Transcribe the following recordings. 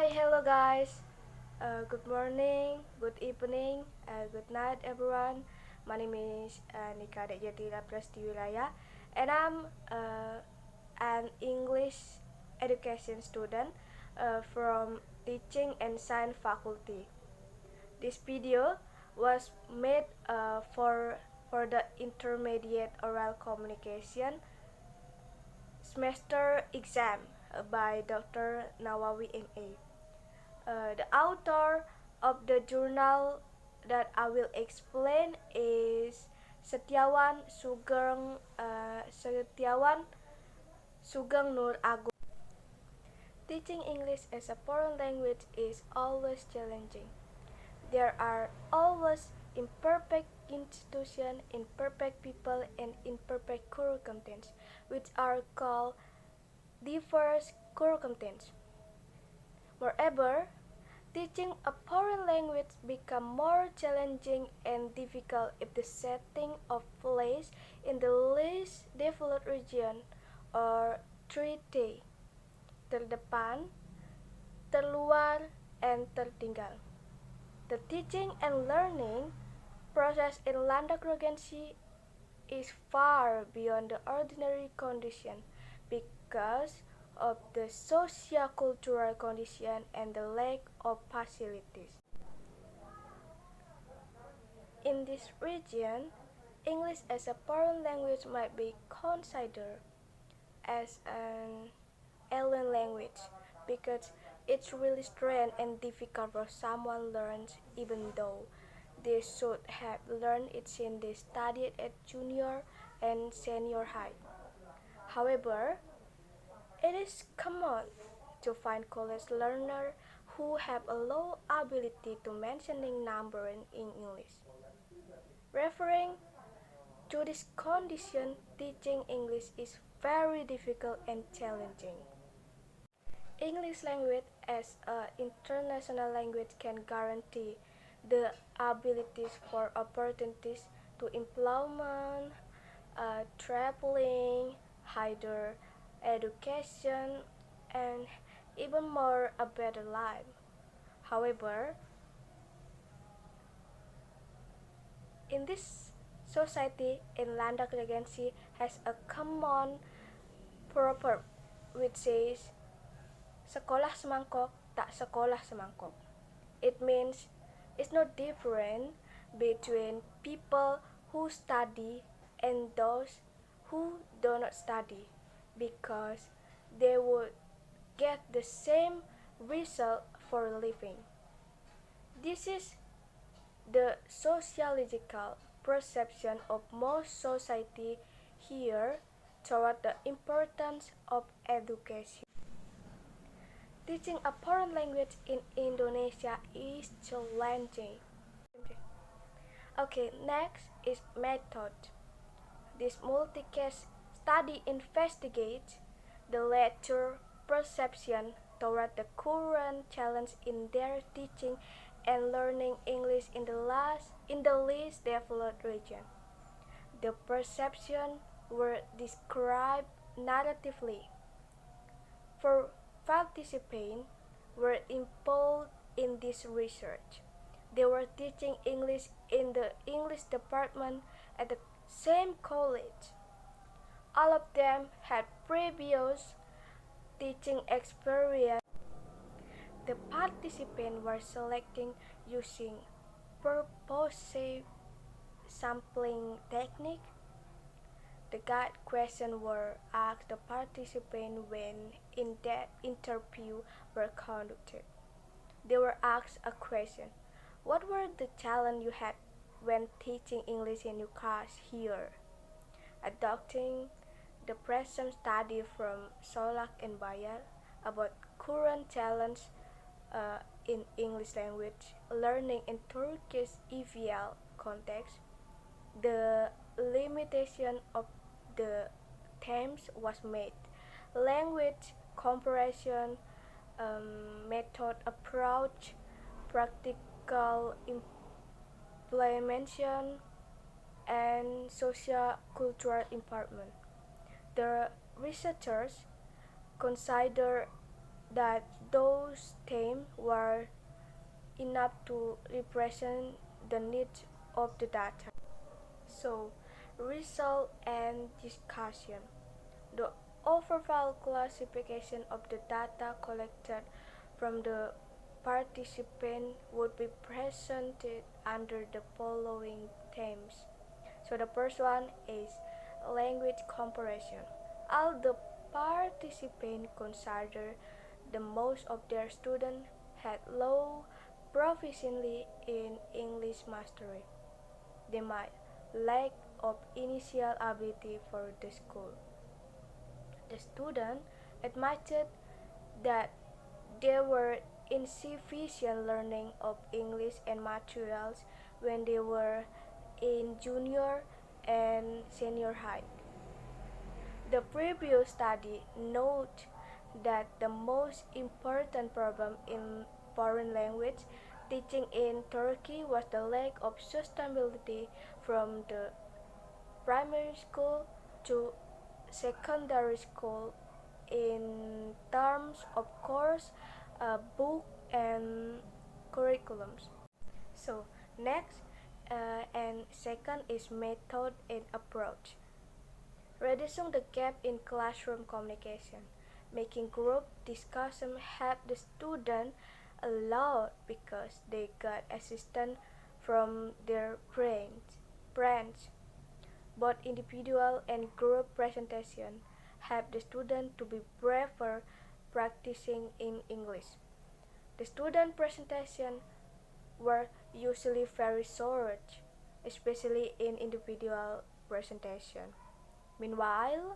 Hello guys. Good morning, good evening, good night everyone. My name is Nika Dekjatira Prastiwilaya, and I'm an English education student from Teaching and Science Faculty. This video was made for the intermediate oral communication semester exam by Dr. Nawawi MA. The author of the journal that I will explain is Setiawan Sugeng Nur Agung. Teaching English as a foreign language is always challenging. There are always imperfect institutions, imperfect people, and imperfect contents, which are called diverse contents. Moreover, teaching a foreign language becomes more challenging and difficult if the setting of place in the least developed region or 3T, terdepan, terluar, and tertinggal. The teaching and learning process in Landak Regency is far beyond the ordinary condition because of the socio-cultural condition and the lack of facilities. In this region, English as a foreign language might be considered as an alien language because it's really strange and difficult for someone learns, even though they should have learned it since they studied at junior and senior high. However, it is common to find college learners who have a low ability to mentioning numbers in English. Referring to this condition, teaching English is very difficult and challenging. English language as an international language can guarantee the abilities for opportunities to employment, traveling, higher education, and even more a better life. However, in this society, in Landak Regency has a common proverb which says, sekolah semangkok, tak sekolah semangkok. It means it's no different between people who study and those who do not study because they would get the same result for living. This is the sociological perception of most society here toward the importance of education. Teaching a foreign language in Indonesia is challenging. Okay, next is method. This multi-case study investigates the latter perception toward the current challenge in their teaching and learning English in the least developed region. The perceptions were described narratively. For participants were involved in this research. They were teaching English in the English department at the same college. All of them had previous teaching experience. The participants were selecting using purposive sampling technique. The guide questions were asked the participants when in-depth interviews were conducted. They were asked a question: what were the challenges you had when teaching English in your class here? Adopting the present study from Solak and Bayar about current challenges in English language learning in Turkish EVL context, the limitation of the themes was made. Language comparison, method approach, practical implementation, and socio-cultural empowerment. The researchers consider that those themes were enough to represent the needs of the data. So, result and discussion. The overall classification of the data collected from the participant would be presented under the following themes. So the first one is language comparison. All the participants consider the most of their students had low proficiency in English mastery. They might lack of initial ability for the school. The student admitted that there were insufficient learning of English and materials when they were in junior and senior high. The previous study noted that the most important problem in foreign language teaching in Turkey was the lack of sustainability from the primary school to secondary school in terms of course, book, and curriculums. So next and second is method and approach. Reducing the gap in classroom communication, making group discussion help the student a lot because they got assistance from their friends. Both individual and group presentation help the student to be braver practicing in English. The student presentation were usually very short, especially in individual presentation. Meanwhile,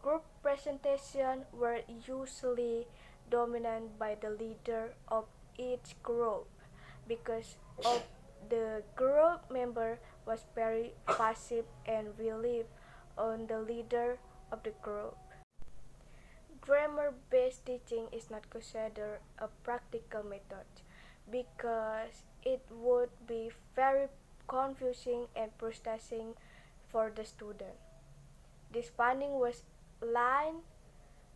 group presentation were usually dominated by the leader of each group because of the group member was very passive and relied on the leader of the group. Grammar-based teaching is not considered a practical method because it would be very confusing and frustrating for the student. This finding was line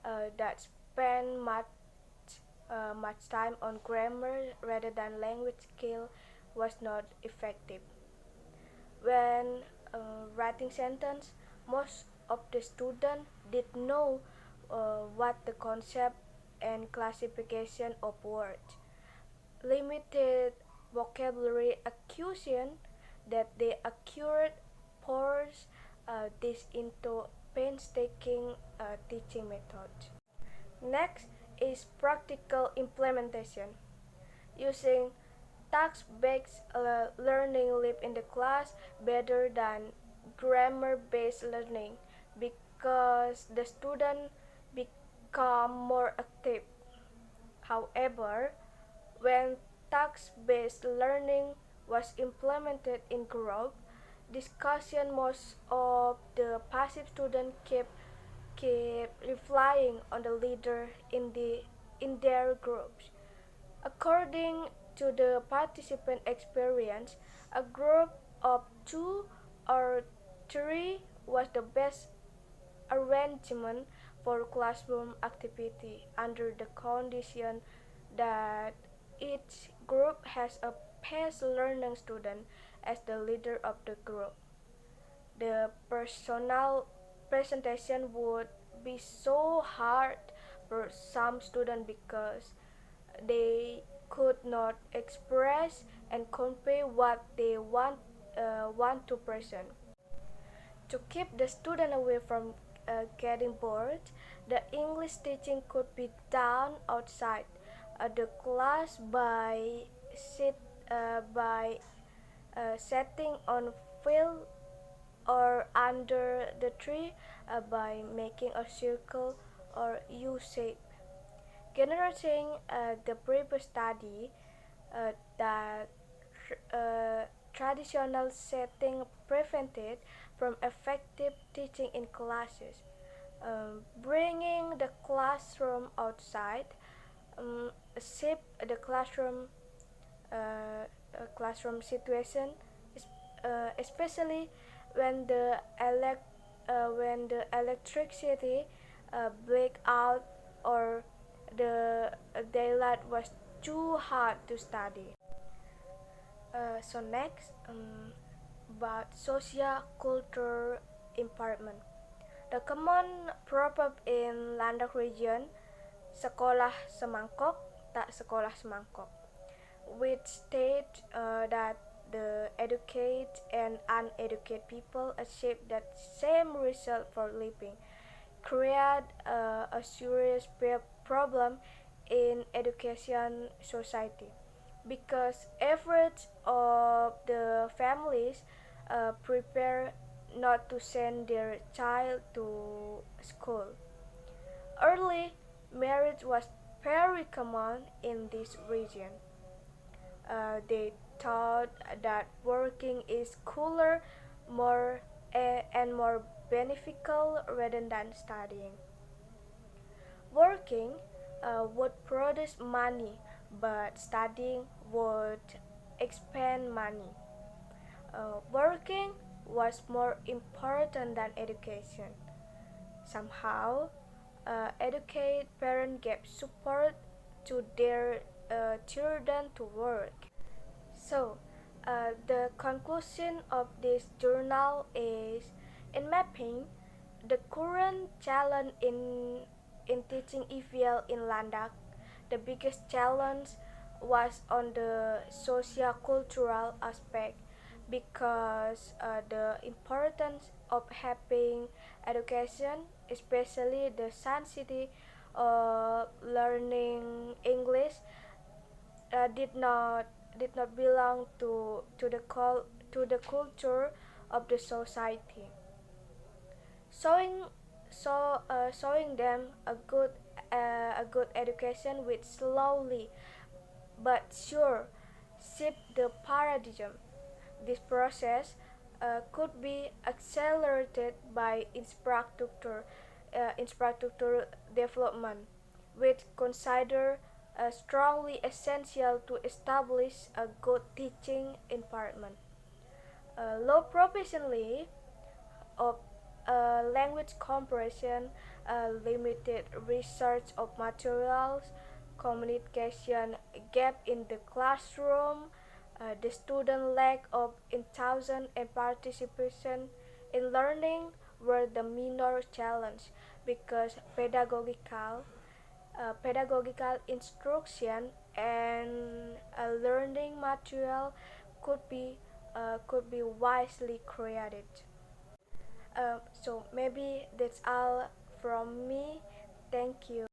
that spend much time on grammar rather than language skill was not effective. When writing sentence, most of the students did know what the concept and classification of words. Limited vocabulary acquisition that they accurate force this into painstaking teaching methods. Next is practical implementation. Using task-based learning live in the class better than grammar-based learning because the student become more active. However, when task-based learning was implemented in group discussion, most of the passive students keep relying on the leader in their groups. According to the participant experience, a group of 2 or 3 was the best arrangement for classroom activity under the condition that each group has a fast learning student as the leader of the group. The personal presentation would be so hard for some students because they could not express and convey what they want to present. To keep the student away from getting bored, the English teaching could be done outside the class by setting on field or under the tree by making a circle or U shape. Generating the previous study that traditional setting prevented from effective teaching in classes. Bringing the classroom outside, shape the classroom situation, especially when the electricity black out or the daylight was too hard to study. So next, about social culture environment. The common proverb in Landak region, sekolah semangkok, tak sekolah semangkok, which state that the educated and uneducated people achieve that same result for living, create a serious problem in education society because average of the families prepare not to send their child to school. Early marriage was very common in this region. They thought that working is cooler, more and more beneficial rather than studying. Working would produce money, but studying would expend money. Working was more important than education. Somehow, educated parents gave support to their children to work. So, the conclusion of this journal is in mapping the current challenge in teaching EVL in Landak. The biggest challenge was on the socio-cultural aspect because the importance of having education, especially the sensitivity of learning English, did not belong to the culture of the society. Showing showing them a good education which slowly but sure shift the paradigm. This process could be accelerated by infrastructure development, which consider strongly essential to establish a good teaching environment. Low proficiency of language comprehension, limited research of materials, communication gap in the classroom, the student lack of enthusiasm and participation in learning were the minor challenge because pedagogical instruction and learning material could be wisely created. So maybe that's all from me. Thank you.